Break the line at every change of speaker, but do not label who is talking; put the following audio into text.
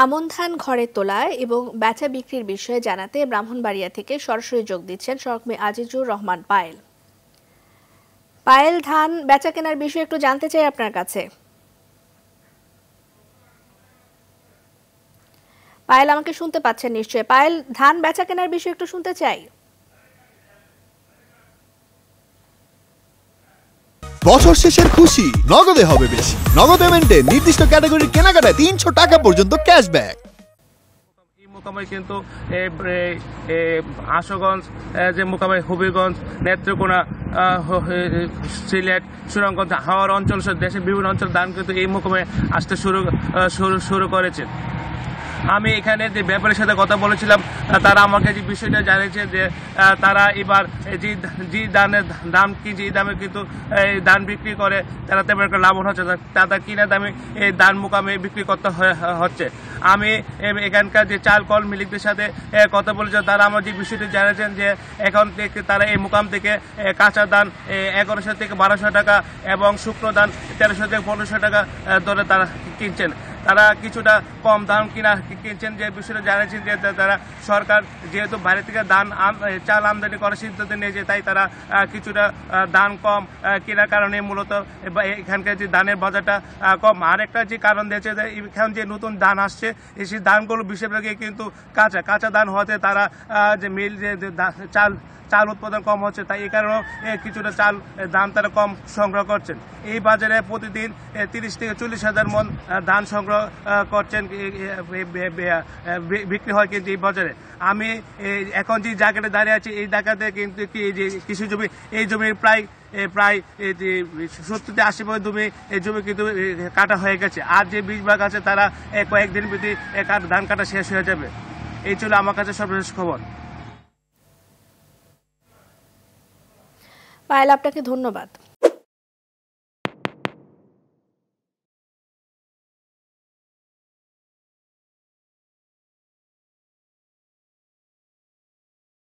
আমন ধান ঘরে তোলায় এবং বেচা বিক্রির বিষয়ে জানাতে ব্রাহ্মণবাড়িয়া থেকে সরাসরি যোগ দিচ্ছেন সহকর্মী আজিজুর রহমান পায়েল। পায়েল, ধান বেচা কেনার বিষয়ে একটু জানতে চাই আপনার কাছে। পায়েল, আমাকে শুনতে পাচ্ছেন নিশ্চয়ই? পায়েল, ধান বেচা কেনার বিষয়ে একটু শুনতে চাই।
বছর শেষের খুশি নগদে হবে বেশি। নগদ পেমেন্টে নির্দিষ্ট ক্যাটাগরির কেনাকাটায় ৩০০ টাকা পর্যন্ত ক্যাশব্যাক।
মোকামে কিন্তু আশুগঞ্জ, যে মোকামে হবিগঞ্জ, নেত্রকোনা, সিলেট, সুনামগঞ্জ, হাওড় অঞ্চল সহ দেশের বিভিন্ন অঞ্চল ধান কিন্তু এই মোকামে আসতে শুরু করেছে। আমি এখানে যে ব্যাপারের সাথে কথা বলেছিলাম, তারা আমাকে যে বিষয়টা জানিয়েছে যে তারা এবার যে ধানের দাম কি, যে দামে কিন্তু এই ধান বিক্রি করে তারা তেমন একটা লাভবান হচ্ছে না, তারা কিনা দামে এই ধান মোকামে বিক্রি করতে হচ্ছে। আমি এখানকার যে চাল কল মিলিকদের সাথে কথা বলেছি, তারা আমার যে বিষয়টি জানিয়েছেন যে এখন থেকে তারা এই মোকাম থেকে কাঁচা ধান 1100 থেকে 1200 টাকা এবং শুকনো ধান 1300 থেকে 1500 টাকা দরে তারা কিনছেন। তারা কিছুটা কম দাম কিনছেন, যে বিষয়টা জানিয়েছেন যে তারা সরকার যেহেতু বাইরে থেকে চাল আমদানি করার সিদ্ধান্ত নিয়েছে, তাই তারা কিছুটা দাম কম কেনার কারণে মূলত এখানকার যে ধানের বাজারটা কম। আরেকটা যে কারণ দিয়েছে যে এখন যে নতুন ধান আসছে, সেই ধানগুলো বেশিরভাগই কিন্তু কাঁচা ধান হতে তারা যে মিল যে চাল উৎপাদন কম হচ্ছে, তাই এই কারণেও কিছুটা চাল দাম তারা কম সংগ্রহ করছেন। এই বাজারে প্রতিদিন 30 থেকে 40 হাজার মন ধান সংগ্রহ করছেন, বিক্রি হয় কিন্তু এই বাজারে। আমি এখন যে জায়গাটা দাঁড়িয়ে আছি, এই জায়গাতে কিন্তু এই যে কৃষি জমি, এই জমির প্রায় 70 থেকে 80% জমি, এই জমি কিন্তু কাটা হয়ে গেছে। আর যে 20 ভাগ আছে তারা কয়েকদিন প্রতি ধান কাটা শেষ হয়ে যাবে। এই ছিল আমার কাছে সর্বশেষ খবর।
পায়েল, আপনাকে ধন্যবাদ।